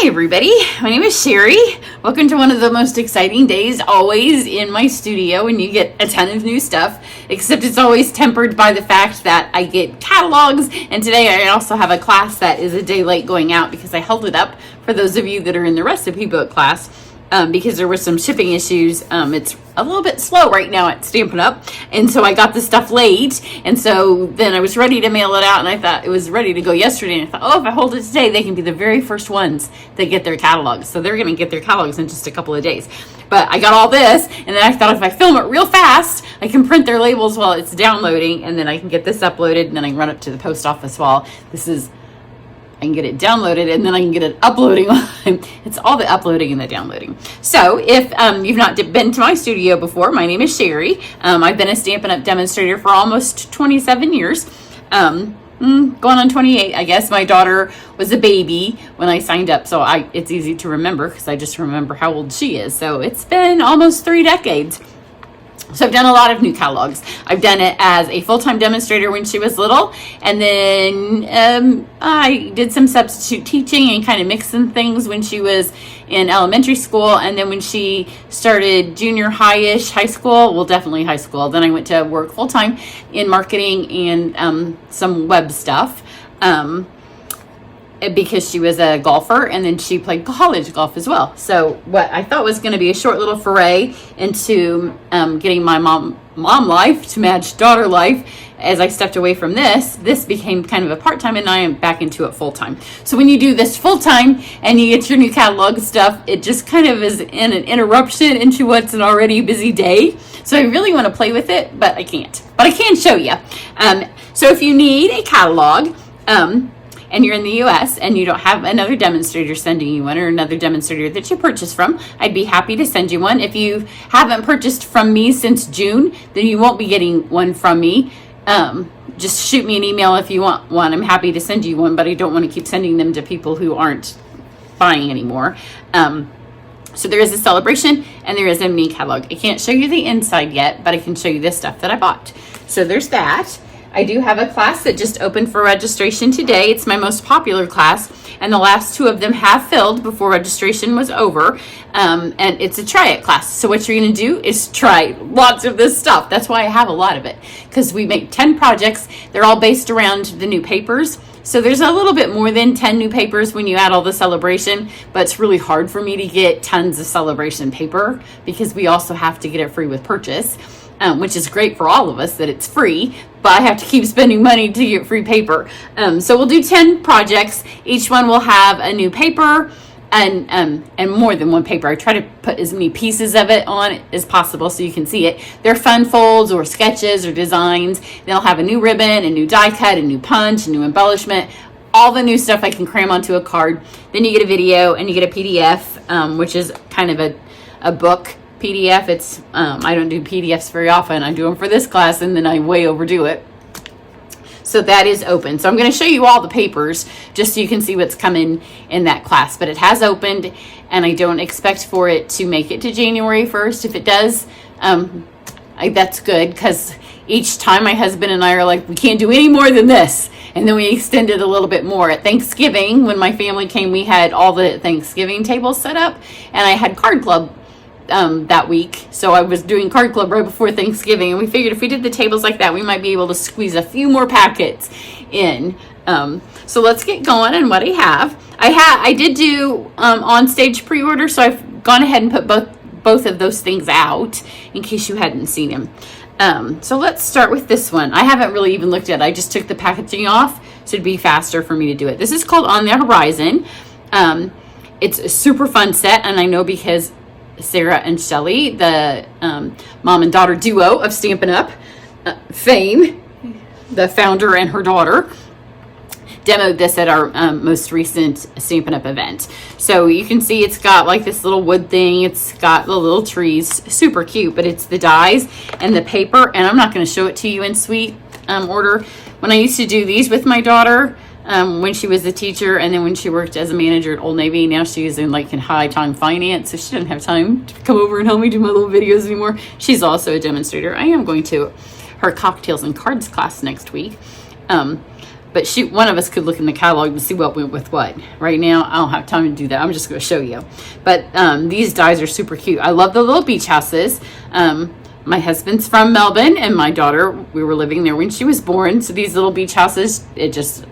Hi everybody, my name is Cheri. Welcome to one of the most exciting days always in my studio, and you get a ton of new stuff, except it's always tempered by the fact that I get catalogs, and today I also have a class that is a day late going out because I held it up for those of you that are in the recipe book class. Because there were some shipping issues. It's a little bit slow right now at Stampin' Up, and so I got the stuff late, and so then I was ready to mail it out, and I thought it was ready to go yesterday, and I thought, oh, if I hold it today, they can be the very first ones that get their catalogs. So they're going to get their catalogs in just a couple of days. But I got all this, and then I thought if I film it real fast, I can print their labels while it's downloading, and then I can get this uploaded, and then I can run it to the post office while I can get it downloaded, and then I can get it uploading. It's all the uploading and the downloading. So if you've not been to my studio before, my name is Cheri. I've been a Stampin' Up! Demonstrator for almost 27 years. Going on 28, I guess. My daughter was a baby when I signed up, so it's easy to remember because I just remember how old she is. So it's been almost 3 decades. So I've done a lot of new catalogs. I've done it as a full-time demonstrator when she was little, and then I did some substitute teaching and kind of mixing things when she was in elementary school, and then when she started junior high-ish, high school, well, definitely high school, then I went to work full-time in marketing and some web stuff. Because she was a golfer, and then she played college golf as well. So what I thought was going to be a short little foray into getting my mom life to match daughter life, as I stepped away from this became kind of a part-time, and I am back into it full-time. So when you do this full-time and you get your new catalog stuff, it just kind of is an interruption into what's an already busy day. So I really want to play with it, but I can't. But I can show you. So if you need a catalog, and you're in the US and you don't have another demonstrator sending you one, or another demonstrator that you purchase from, I'd be happy to send you one. If you haven't purchased from me since June, then you won't be getting one from me. Just shoot me an email if you want one. I'm happy to send you one, but I don't want to keep sending them to people who aren't buying anymore. So there is a celebration and there is a mini catalog. I can't show you the inside yet, but I can show you this stuff that I bought. So there's that. I do have a class that just opened for registration today. It's my most popular class, and the last 2 of them have filled before registration was over, and it's a try it class. So what you're going to do is try lots of this stuff. That's why I have a lot of it, because we make 10 projects. They're all based around the new papers. So there's a little bit more than 10 new papers when you add all the celebration, but it's really hard for me to get tons of celebration paper because we also have to get it free with purchase. Which is great for all of us that it's free, but I have to keep spending money to get free paper. So we'll do 10 projects. Each one will have a new paper and more than one paper. I try to put as many pieces of it on as possible so you can see it. They're fun folds or sketches or designs. They'll have a new ribbon, a new die cut, a new punch, a new embellishment, all the new stuff I can cram onto a card. Then you get a video and you get a PDF, which is kind of a book PDF. It's I don't do PDFs very often. I do them for this class, and then I way overdo it. So that is open. So I'm going to show you all the papers just so you can see what's coming in that class. But it has opened, and I don't expect for it to make it to January 1st. If it does, that's good, because each time my husband and I are like, we can't do any more than this. And then we extended a little bit more. At Thanksgiving, when my family came, we had all the Thanksgiving tables set up, and I had card club that week. So I was doing card club right before Thanksgiving, and we figured if we did the tables like that, we might be able to squeeze a few more packets in. So let's get going on what I have. I did do on stage pre-order, so I've gone ahead and put both of those things out in case you hadn't seen them. So let's start with this one. I haven't really even looked at it. I just took the packaging off, so it'd be faster for me to do it. This is called On the Horizon. It's a super fun set, and I know because Sarah and Shelly, the mom and daughter duo of Stampin' Up! Fame, the founder and her daughter, demoed this at our most recent Stampin' Up! Event. So you can see it's got like this little wood thing. It's got the little trees, super cute, but it's the dies and the paper, and I'm not going to show it to you in sweet order. When I used to do these with my daughter, when she was a teacher, and then when she worked as a manager at Old Navy, now she's in high time finance, so she doesn't have time to come over and help me do my little videos anymore. She's also a demonstrator. I am going to her cocktails and cards class next week. but one of us could look in the catalog to see what went with what. Right now, I don't have time to do that. I'm just going to show you. But these dies are super cute. I love the little beach houses. My husband's from Melbourne, and my daughter, we were living there when she was born. So these little beach houses,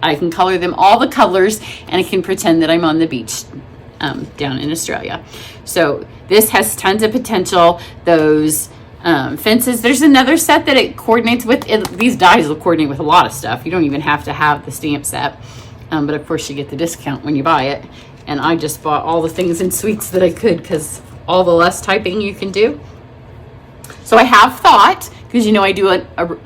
I can color them all the colors, and I can pretend that I'm on the beach down in Australia. So this has tons of potential. Those fences. There's another set that it coordinates with. These dies will coordinate with a lot of stuff. You don't even have to have the stamp set. But of course you get the discount when you buy it. And I just bought all the things in suites that I could, because all the less typing you can do. So I have thought, because I do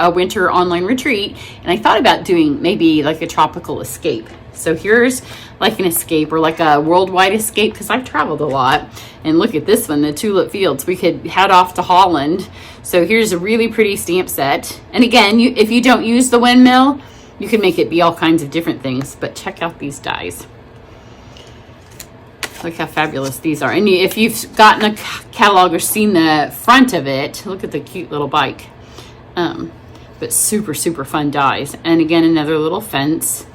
a winter online retreat, and I thought about doing maybe like a tropical escape. So here's like an escape, or like a worldwide escape, because I've traveled a lot. And look at this one, the tulip fields. We could head off to Holland. So here's a really pretty stamp set. And again, if you don't use the windmill, you can make it be all kinds of different things. But check out these dies. Look how fabulous these are. And if you've gotten a catalog or seen the front of it, look at the cute little bike. But super, super fun dies. And again, another little fence.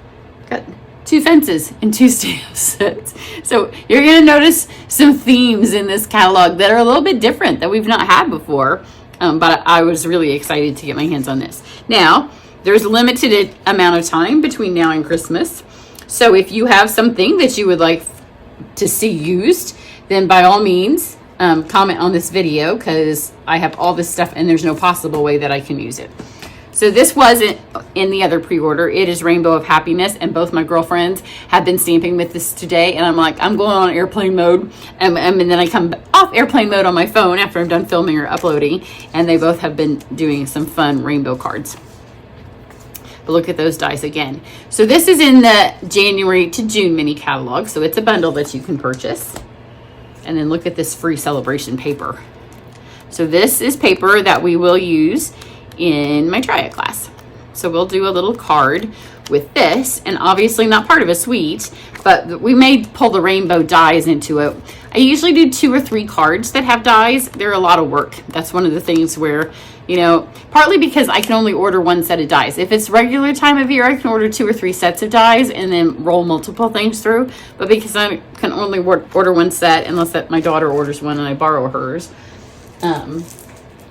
Got 2 fences and 2 stamp sets. So you're going to notice some themes in this catalog that are a little bit different that we've not had before. But I was really excited to get my hands on this. Now, there's a limited amount of time between now and Christmas. So if you have something that you would like to see used, then by all means comment on this video, because I have all this stuff and there's no possible way that I can use it. So this wasn't in the other pre-order. It is Rainbow of Happiness, and both my girlfriends have been stamping with this today, and I'm like, I'm going on airplane mode, and then I come off airplane mode on my phone after I'm done filming or uploading, and they both have been doing some fun rainbow cards. But look at those dies again. So this is in the January to June mini catalog, so it's a bundle that you can purchase. And then look at this free celebration paper. So this is paper that we will use in my Triad class. So we'll do a little card with this, and obviously not part of a suite, but we may pull the rainbow dies into it. I usually do 2 or 3 cards that have dies. They're a lot of work. That's one of the things where, partly because I can only order 1 set of dies. If it's regular time of year, I can order 2 or 3 sets of dies and then roll multiple things through. But because I can only order 1 set, unless that my daughter orders one and I borrow hers,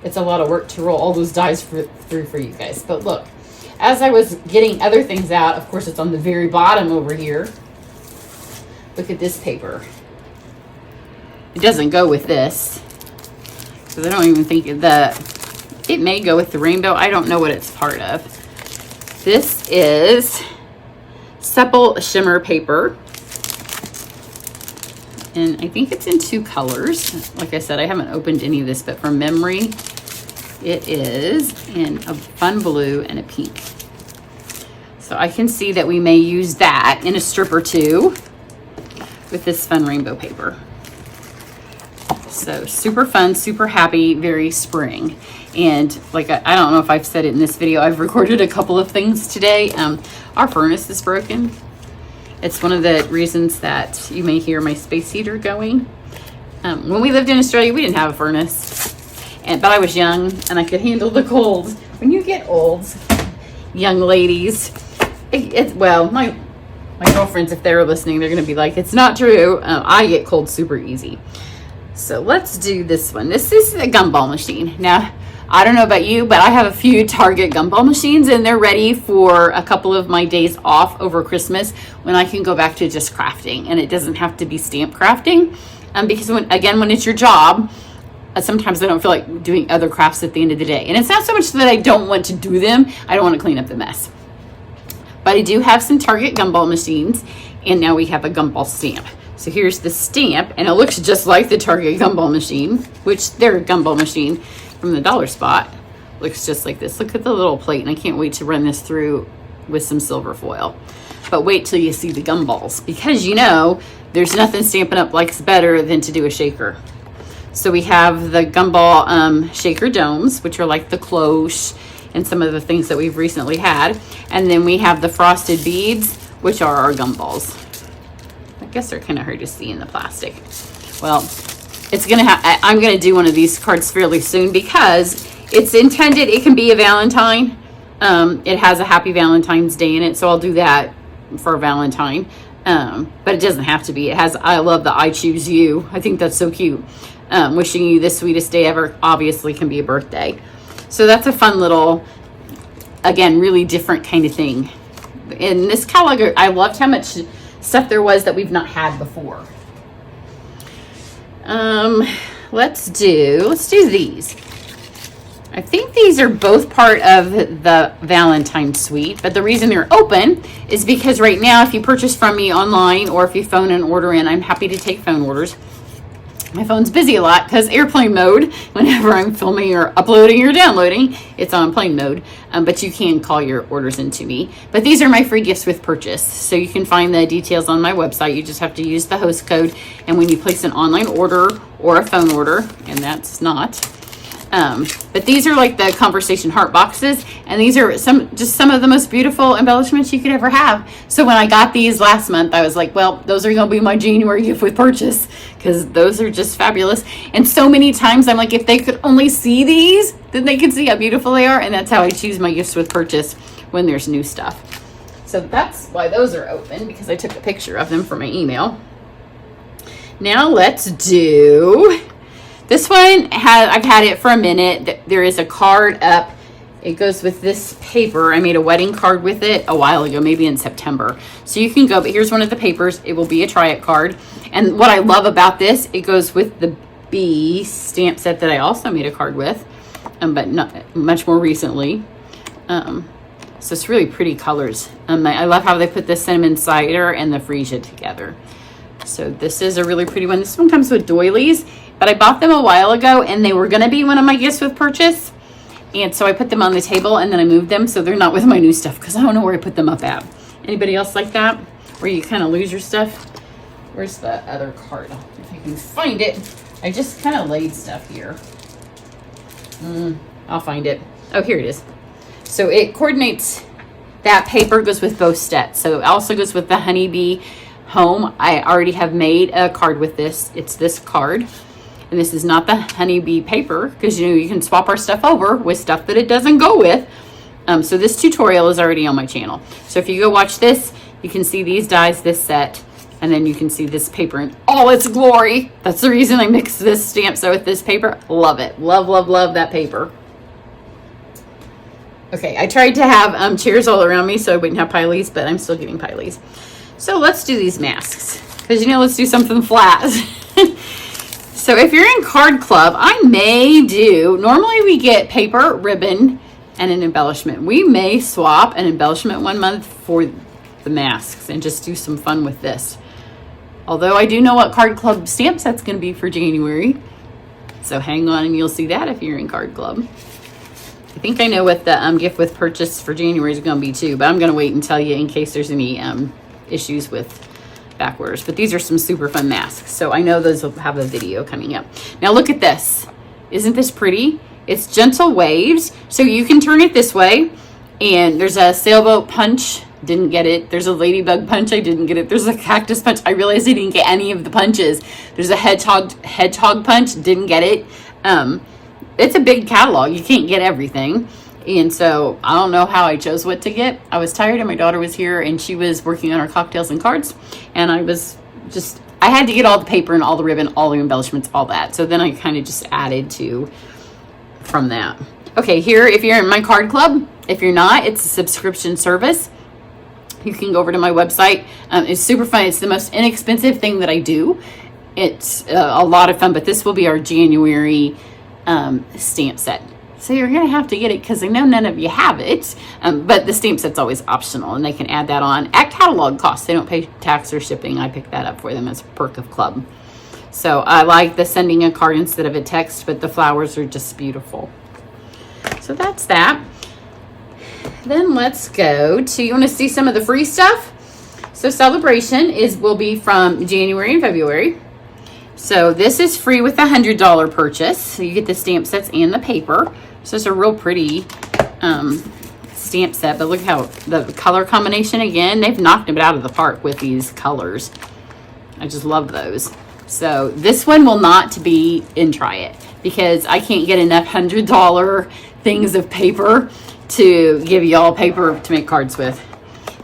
it's a lot of work to roll all those dies through for you guys. But look, as I was getting other things out, of course it's on the very bottom over here. Look at this paper. It doesn't go with this, because I don't even think it may go with the rainbow. I don't know what it's part of. This is Supple Shimmer paper, and I think it's in 2 colors. Like I said, I haven't opened any of this, but from memory, it is in a fun blue and a pink. So I can see that we may use that in a strip or 2 with this fun rainbow paper. So super fun, super happy, very spring. And like, I don't know if I've said it in this video, I've recorded a couple of things today. Our furnace is broken. It's one of the reasons that you may hear my space heater going. When we lived in Australia, we didn't have a furnace. But I was young and I could handle the cold. When you get old, young ladies, well, my girlfriends, if they're listening, they're going to be like, it's not true. I get cold super easy. So let's do this one. This is a gumball machine. Now, I don't know about you, but I have a few Target gumball machines, and they're ready for a couple of my days off over Christmas when I can go back to just crafting, and it doesn't have to be stamp crafting. Because when it's your job, sometimes I don't feel like doing other crafts at the end of the day. And it's not so much that I don't want to do them, I don't want to clean up the mess. But I do have some Target gumball machines, and now we have a gumball stamp. So here's the stamp, and it looks just like the Target gumball machine, which their gumball machine from the dollar spot looks just like this. Look at the little plate, and I can't wait to run this through with some silver foil. But wait till you see the gumballs, because there's nothing Stampin' Up! Likes better than to do a shaker. So we have the gumball shaker domes, which are like the cloche and some of the things that we've recently had. And then we have the frosted beads, which are our gumballs. I guess they're kind of hard to see in the plastic. Well, I'm gonna do one of these cards fairly soon, because it's intended, it can be a Valentine. It has a Happy Valentine's Day in it, so I'll do that for Valentine. But it doesn't have to be. It has, I love the I choose you. I think that's so cute. Wishing you the sweetest day ever obviously can be a birthday. So that's a fun little, again, really different kind of thing. In this catalog, I loved how much stuff there was that we've not had before. Let's do these. I think these are both part of the Valentine suite, but the reason they're open is because right now, if you purchase from me online or if you phone an order in, I'm happy to take phone orders. My phone's busy a lot because airplane mode, whenever I'm filming or uploading or downloading, it's on plane mode, but you can call your orders into me. But these are my free gifts with purchase, so you can find the details on my website. You just have to use the host code, and when you place an online order or a phone order, and that's not, but these are like the conversation heart boxes, and these are some of the most beautiful embellishments you could ever have. So when I got these last month, I was like, well, those are going to be my January gift with purchase, because those are just fabulous. And so many times I'm like, if they could only see these, then they could see how beautiful they are. And that's how I choose my gifts with purchase when there's new stuff. So that's why those are open, because I took a picture of them for my email. Now let's do this one. I've had it for a minute. There is a card up. It goes with this paper. I made a wedding card with it a while ago, maybe in September. So you can go, but here's one of the papers. It will be a try it card. And what I love about this, it goes with the B stamp set that I also made a card with, but not much more recently. So it's really pretty colors. I love how they put the cinnamon cider and the freesia together. So this is a really pretty one. This one comes with doilies, but I bought them a while ago and they were going to be one of my gifts with purchase. And so I put them on the table and then I moved them, so they're not with my new stuff because I don't know where I put them up at. Anybody else like that? Where you kind of lose your stuff? Where's the other card? If I can find it. I just kind of laid stuff here. I'll find it. Oh, here it is. So it coordinates, that paper goes with both sets. So it also goes with the Honeybee Home. I already have made a card with this. It's this card. And this is not the Honeybee paper, because you can swap our stuff over with stuff that it doesn't go with. So this tutorial is already on my channel. So if you go watch this, you can see these dies, this set, and then you can see this paper in all its glory. That's the reason I mixed this stamp set with this paper. Love it. Love, love, love that paper. Okay, I tried to have chairs all around me so I wouldn't have pileys, but I'm still getting pileys. So let's do these masks, because let's do something flat. So if you're in Card Club, I may do, normally we get paper, ribbon, and an embellishment. We may swap an embellishment one month for the masks and just do some fun with this. Although I do know what Card Club stamp set's going to be for January. So hang on and you'll see that if you're in Card Club. I think I know what the gift with purchase for January is going to be too, but I'm going to wait and tell you in case there's any issues with back orders. But these are some super fun masks, so I know those will have a video coming up. Now look at this. Isn't this pretty? It's gentle waves, so you can turn it this way, and there's a sailboat punch. Didn't get it. There's a ladybug punch. I didn't get it. There's a cactus punch. I realized I didn't get any of the punches. There's a hedgehog punch. Didn't get it. It's a big catalog. You can't get everything. And so I don't know how I chose what to get. I was tired and my daughter was here and she was working on her cocktails and cards. And I had to get all the paper and all the ribbon, all the embellishments, all that. So then I kind of just added from that. Okay, here, if you're in my Card Club, if you're not, it's a subscription service. You can go over to my website. It's super fun. It's the most inexpensive thing that I do. It's a lot of fun, but this will be our January stamp set. So you're going to have to get it because I know none of you have it. But the stamp set's always optional and they can add that on at catalog cost. They don't pay tax or shipping. I pick that up for them as a perk of club. So I like the sending a card instead of a text, but the flowers are just beautiful. So that's that. Then let's go to, you want to see some of the free stuff? So Celebration will be from January and February. So this is free with a $100 purchase. So you get the stamp sets and the paper. So it's a real pretty stamp set, but look how the color combination again, they've knocked it out of the park with these colors. I just love those. So this one will not be in Try It because I can't get enough $100 things of paper to give you all paper to make cards with.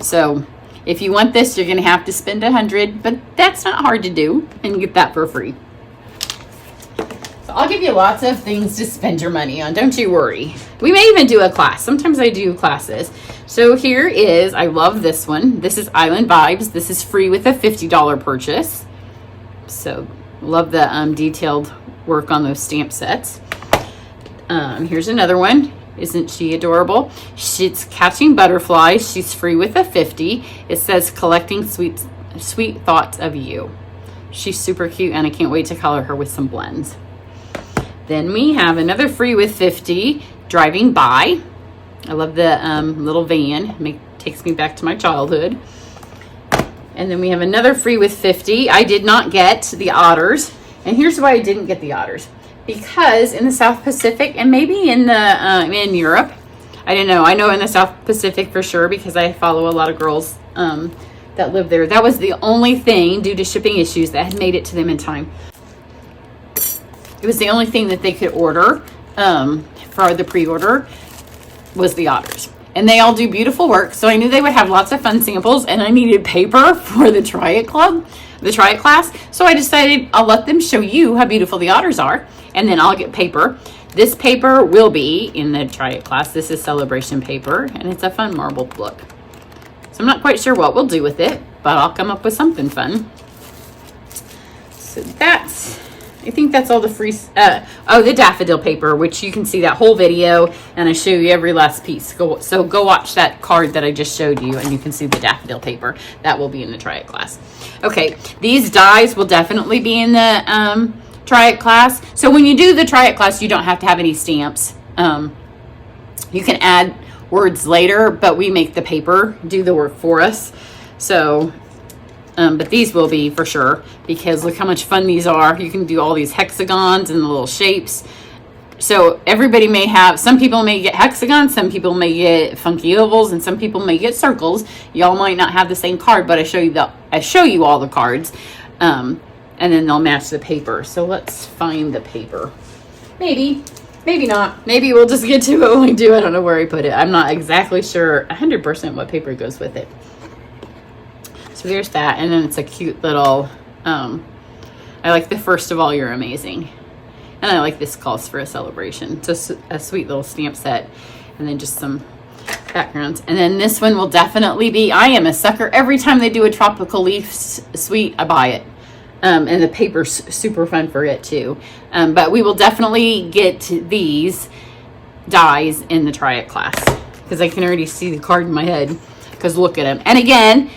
So if you want this, you're going to have to spend $100, but that's not hard to do and get that for free. So I'll give you lots of things to spend your money on. Don't you worry. We may even do a class. Sometimes I do classes. So here is, I love this one. This is Island Vibes. This is free with a $50 purchase. So love the detailed work on those stamp sets. Here's another one. Isn't she adorable? She's Catching Butterflies. She's free with a $50. It says Collecting Sweet Thoughts of You. She's super cute, and I can't wait to color her with some blends. Then we have another free with $50, Driving By. I love the little van. Takes me back to my childhood. And then we have another free with $50. I did not get the otters. And here's why I didn't get the otters. Because in the South Pacific, and maybe in in Europe, I don't know. I know in the South Pacific for sure because I follow a lot of girls that live there. That was the only thing due to shipping issues that had made it to them in time. It was the only thing that they could order for the pre-order was the otters. And they all do beautiful work, so I knew they would have lots of fun samples, and I needed paper for the Try It Club, the Try It class. So I decided I'll let them show you how beautiful the otters are, and then I'll get paper. This paper will be in the Try It class. This is Celebration paper, and it's a fun marbled look. So I'm not quite sure what we'll do with it, but I'll come up with something fun. So I think that's all the free, the daffodil paper, which you can see that whole video, and I show you every last piece. So go watch that card that I just showed you, and you can see the daffodil paper. That will be in the Try It class. Okay, these dies will definitely be in the Try It class. So when you do the Try It class, you don't have to have any stamps. You can add words later, but we make the paper do the work for us. So but these will be for sure, because look how much fun these are. You can do all these hexagons and the little shapes. So everybody may have, some people may get hexagons, some people may get funky ovals, and some people may get circles. Y'all might not have the same card, but I show you all the cards, and then they'll match the paper. So let's find the paper. Maybe not. Maybe we'll just get to it when we do. I don't know where I put it. I'm not exactly sure 100% what paper goes with it. So there's that, and then it's a cute little, I like the First of All, You're Amazing. And I like this Calls for a Celebration. It's a sweet little stamp set, and then just some backgrounds. And then this one will definitely be, I am a sucker. Every time they do a tropical leaf suite, I buy it. And the paper's super fun for it too. But we will definitely get these dies in the Try It class, because I can already see the card in my head, because look at them. And again,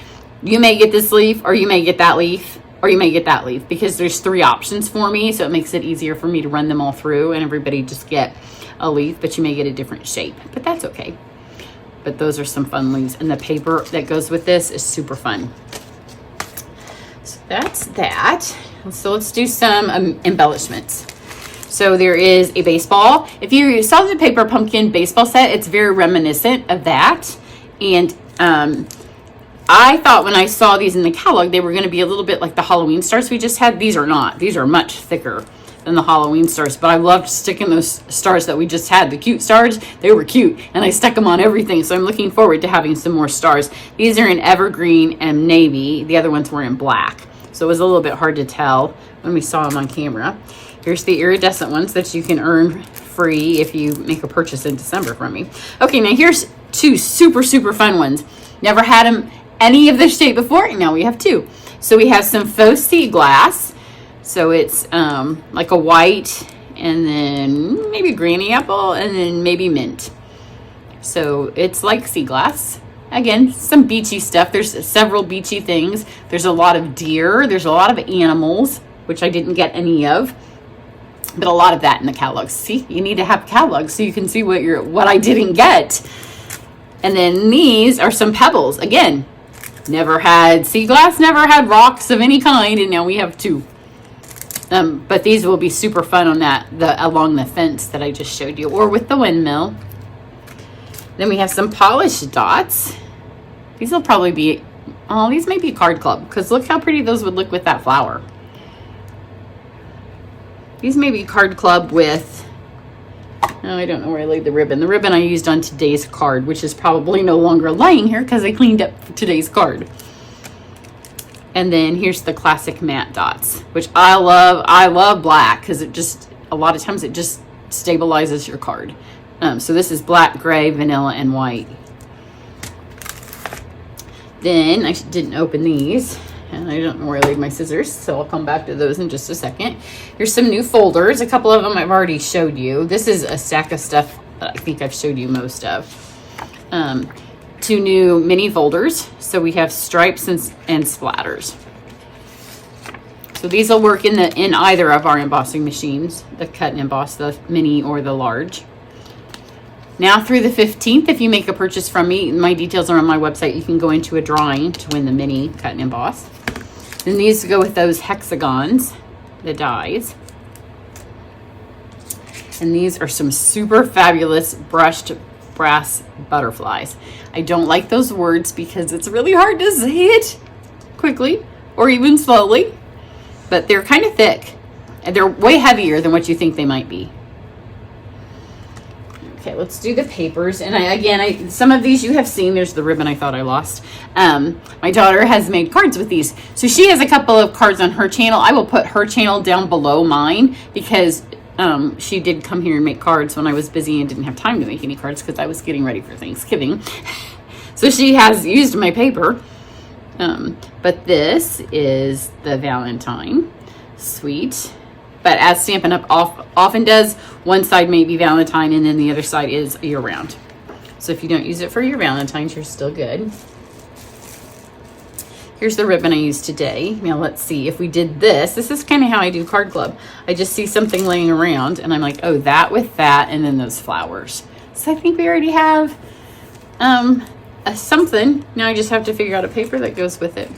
you may get this leaf, or you may get that leaf, or you may get that leaf, because there's 3 options for me, so it makes it easier for me to run them all through, and everybody just get a leaf, but you may get a different shape, but that's okay. But those are some fun leaves, and the paper that goes with this is super fun. So that's that. So let's do some embellishments. So there is a baseball. If you saw the Paper Pumpkin baseball set, it's very reminiscent of that, and I thought when I saw these in the catalog, they were going to be a little bit like the Halloween stars we just had. These are not. These are much thicker than the Halloween stars, but I loved sticking those stars that we just had. The cute stars, they were cute, and I stuck them on everything, so I'm looking forward to having some more stars. These are in evergreen and navy. The other ones were in black, so it was a little bit hard to tell when we saw them on camera. Here's the iridescent ones that you can earn free if you make a purchase in December from me. Okay, now here's 2 super, super fun ones. Never had them any of this shape before, and now we have 2. So we have some faux sea glass. So it's like a white, and then maybe granny apple, and then maybe mint. So it's like sea glass. Again, some beachy stuff. There's several beachy things. There's a lot of deer. There's a lot of animals, which I didn't get any of, but a lot of that in the catalog. See, you need to have catalogs so you can see what I didn't get. And then these are some pebbles. Again, never had sea glass, never had rocks of any kind, and now we have 2. But these will be super fun on along the fence that I just showed you, or with the windmill. Then we have some polished dots. These will probably be, these may be card club, because look how pretty those would look with that flower. These may be card club with Oh, I don't know where I laid the ribbon. The ribbon I used on today's card, which is probably no longer lying here because I cleaned up today's card. And then here's the classic matte dots, which I love. I love black because it just, a lot of times it just stabilizes your card. So this is black, gray, vanilla, and white. Then I didn't open these. And I don't know where I laid my scissors, so I'll come back to those in just a second. Here's some new folders. A couple of them I've already showed you. This is a stack of stuff that I think I've showed you most of. 2 new mini folders. So we have stripes and splatters. So these will work in either of our embossing machines, the cut and emboss, the mini or the large. Now through the 15th, if you make a purchase from me, my details are on my website. You can go into a drawing to win the mini cut and emboss. Then these go with those hexagons, the dies. And these are some super fabulous brushed brass butterflies. I don't like those words because it's really hard to say it quickly or even slowly, but they're kind of thick and they're way heavier than what you think they might be. Okay, let's do the papers. And some of these you have seen. There's the ribbon I thought I lost. My daughter has made cards with these. So she has a couple of cards on her channel. I will put her channel down below mine because she did come here and make cards when I was busy and didn't have time to make any cards because I was getting ready for Thanksgiving. So she has used my paper. But this is the Valentine. Sweet. But as Stampin' Up! Often does, one side may be Valentine and then the other side is year-round. So if you don't use it for your Valentines, you're still good. Here's the ribbon I used today. Now let's see if we did this. This is kind of how I do card club. I just see something laying around and I'm like, oh, that with that and then those flowers. So I think we already have something. Now I just have to figure out a paper that goes with it.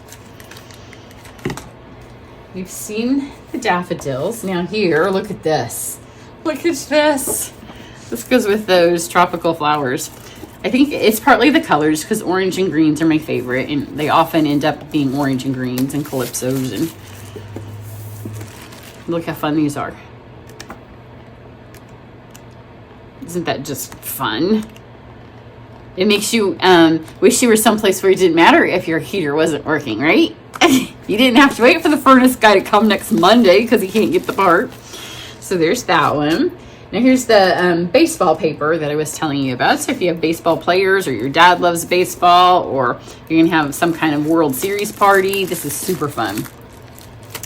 You've seen the daffodils. Now here, look at this. Look at this. This goes with those tropical flowers. I think it's partly the colors because orange and greens are my favorite and they often end up being orange and greens and calypsos. And look how fun these are. Isn't that just fun? It makes you wish you were someplace where it didn't matter if your heater wasn't working, right? You didn't have to wait for the furnace guy to come next Monday because he can't get the part. So there's that one. Now here's the baseball paper that I was telling you about. So if you have baseball players or your dad loves baseball or you're going to have some kind of World Series party, this is super fun.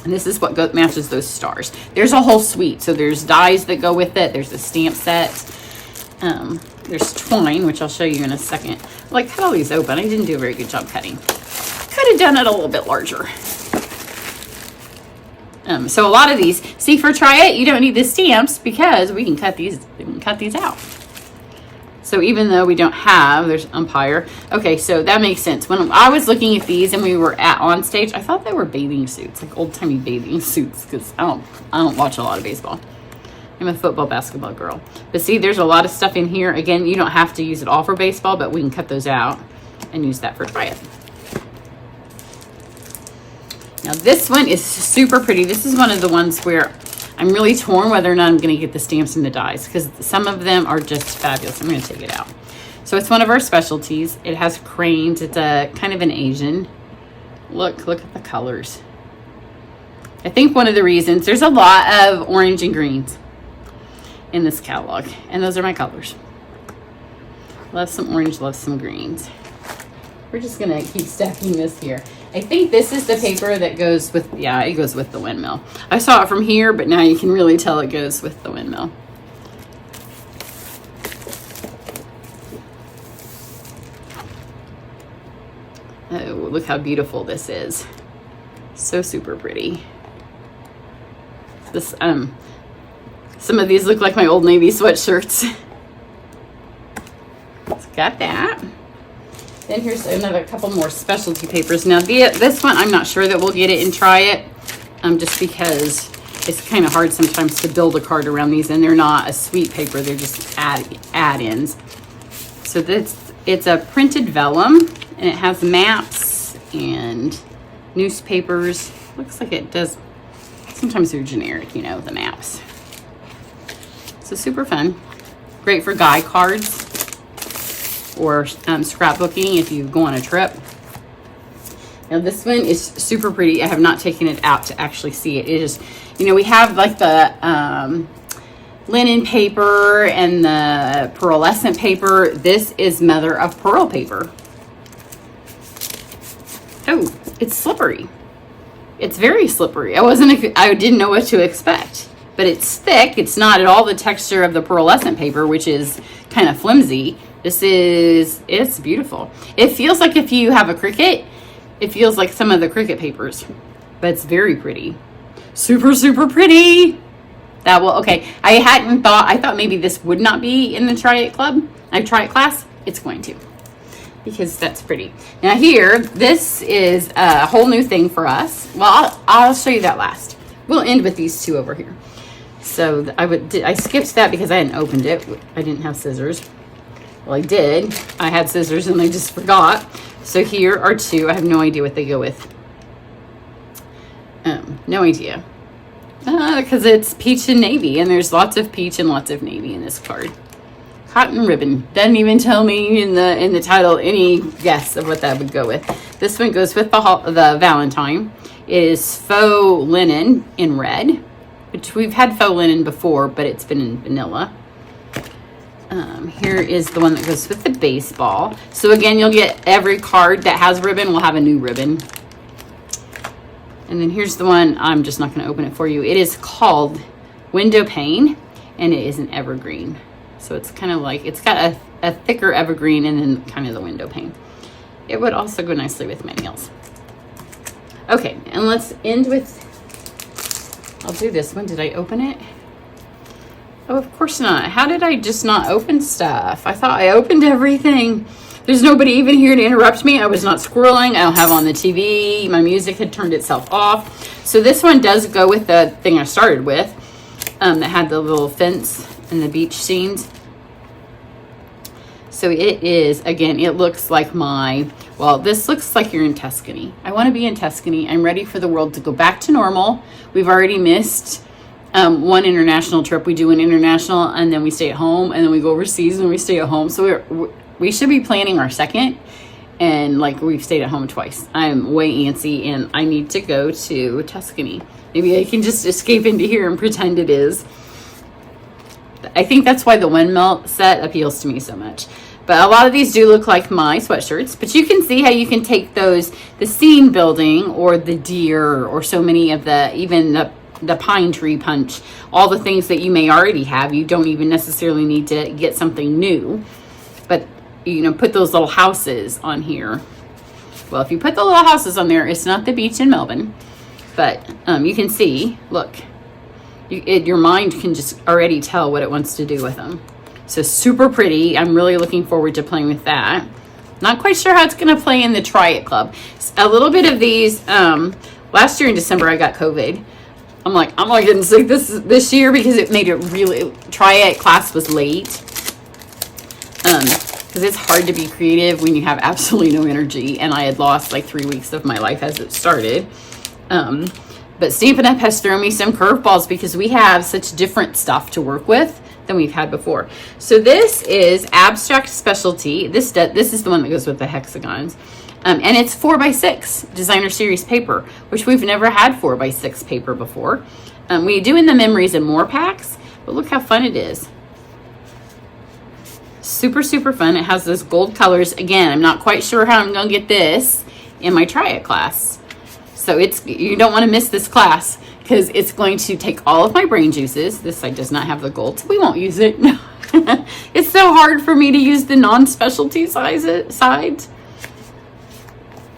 And this is what matches those stars. There's a whole suite. So there's dies that go with it. There's the stamp set. There's twine, which I'll show you in a second. Well, I cut all these open. I didn't do a very good job cutting. Could have done it a little bit larger. So a lot of these, see, for try it, you don't need the stamps because we can cut these out. So even though we don't have, there's umpire. Okay, so that makes sense. When I was looking at these and we were on stage, I thought they were bathing suits, like old timey bathing suits, because I don't watch a lot of baseball. I'm a football, basketball girl. But see, there's a lot of stuff in here. Again, you don't have to use it all for baseball, but we can cut those out and use that for try it. Now this one is super pretty. This is one of the ones where I'm really torn whether or not I'm going to get the stamps and the dies because some of them are just fabulous. I'm going to take it out. So it's one of our specialties. It has cranes. It's a kind of an Asian. Look at the colors. I think one of the reasons, there's a lot of orange and greens in this catalog, and those are my colors. Love some orange, love some greens. We're just gonna keep stacking this here. I think this is the paper that goes with, yeah, it goes with the windmill. I saw it from here, but now you can really tell it goes with the windmill. Oh, look how beautiful this is. So super pretty. This, some of these look like my Old Navy sweatshirts. So got that. Then here's another couple more specialty papers. Now this one, I'm not sure that we'll get it and try it, just because it's kind of hard sometimes to build a card around these, and they're not a sweet paper, they're just add-ins. So it's a printed vellum, and it has maps and newspapers. Looks like it does, sometimes they're generic, you know, the maps. So super fun. Great for guy cards or scrapbooking if you go on a trip. Now this one is super pretty. I have not taken it out to actually see it. It is, you know, we have like the linen paper and the pearlescent paper. This is mother of pearl paper. Oh, it's slippery. It's very slippery. I didn't know what to expect, but it's thick. It's not at all the texture of the pearlescent paper, which is kind of flimsy. It's beautiful. It feels like if you have a Cricut, it feels like some of the Cricut papers, but it's very pretty. Super, super pretty. Okay. I thought maybe this would not be in the Try It Club. Try It class. It's going to, because that's pretty. Now here, this is a whole new thing for us. Well, I'll show you that last. We'll end with these two over here. So I skipped that because I hadn't opened it. I didn't have scissors. Well, I did. I had scissors and I just forgot. So here are two. I have no idea what they go with. No idea. Because it's peach and navy, and there's lots of peach and lots of navy in this card. Cotton ribbon. Doesn't even tell me in the title any guess of what that would go with. This one goes with the Valentine. It is faux linen in red, which we've had faux linen before, but it's been in vanilla. Here is the one that goes with the baseball. So again, you'll get every card that has ribbon will have a new ribbon. And then here's the one, I'm just not going to open it for you. It is called Window Pane, and it is an evergreen. So it's kind of like, it's got a thicker evergreen and then kind of the window pane. It would also go nicely with my nails. Okay, and let's end with, I'll do this one. Did I open it? Oh, of course not. How did I just not open stuff? I thought I opened everything. There's nobody even here to interrupt me. I was not scrolling. I don't have on the TV. My music had turned itself off. So this one does go with the thing I started with, that had the little fence and the beach scenes. So it is, again, it looks like this looks like you're in Tuscany. I want to be in Tuscany. I'm ready for the world to go back to normal. We've already missed one international trip. We do an international and then we stay at home, and then we go overseas and we stay at home. So we should be planning our second, and like we've stayed at home twice. I'm way antsy and I need to go to Tuscany. Maybe I can just escape into here and pretend it is. I think that's why the windmill set appeals to me so much. But a lot of these do look like my sweatshirts, but you can see how you can take the scene building or the deer or so many of even the pine tree punch, all the things that you may already have. You don't even necessarily need to get something new, but you know, put those little houses on here. Well, if you put the little houses on there, it's not the beach in Melbourne, but you can see, look, your mind can just already tell what it wants to do with them. So super pretty. I'm really looking forward to playing with that. Not quite sure how it's going to play in the Try It Club. A little bit of these, last year in December, I got COVID. I'm like, I'm not getting sick this year because it made it really, Try It class was late. Because it's hard to be creative when you have absolutely no energy. And I had lost like 3 weeks of my life as it started. But Stampin' Up! Has thrown me some curveballs because we have such different stuff to work with than we've had before. So this is Abstract Specialty. This is the one that goes with the hexagons. And it's 4x6 designer series paper, which we've never had 4x6 paper before. We do in the Memories and More packs, but look how fun it is. Super, super fun. It has those gold colors. Again, I'm not quite sure how I'm going to get this in my Try It class. So you don't want to miss this class because it's going to take all of my brain juices. This side does not have the gold, so we won't use it. It's so hard for me to use the non-specialty sides.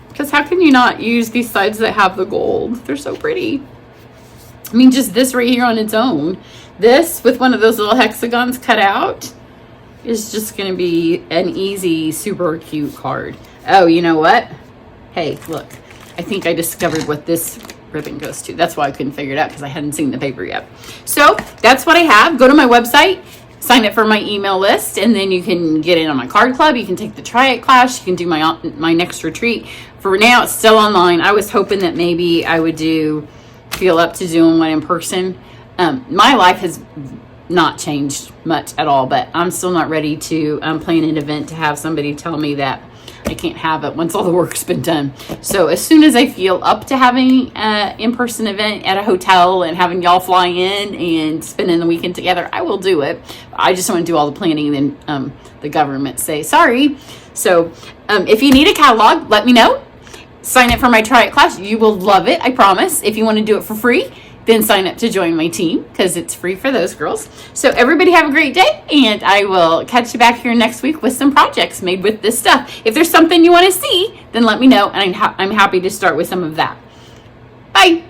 Because how can you not use these sides that have the gold? They're so pretty. I mean, just this right here on its own. This with one of those little hexagons cut out is just going to be an easy, super cute card. Oh, you know what? Hey, look. I think I discovered what this ribbon goes to. That's why I couldn't figure it out, because I hadn't seen the paper yet. So that's what I have. Go to my website, sign up for my email list, and then you can get in on my card club. You can take the Try It class. You can do my next retreat. For now, it's still online. I was hoping that maybe I would feel up to doing one in person. My life has not changed much at all, but I'm still not ready to plan an event to have somebody tell me that I can't have it once all the work's been done. So as soon as I feel up to having an in-person event at a hotel and having y'all fly in and spending the weekend together, I will do it. I just want to do all the planning, and then the government say sorry. So if you need a catalog, let me know. Sign up for my Try It class. You will love it, I promise. If you want to do it for free, then sign up to join my team, because it's free for those girls. So everybody have a great day, and I will catch you back here next week with some projects made with this stuff. If there's something you want to see, then let me know, and I'm happy to start with some of that. Bye.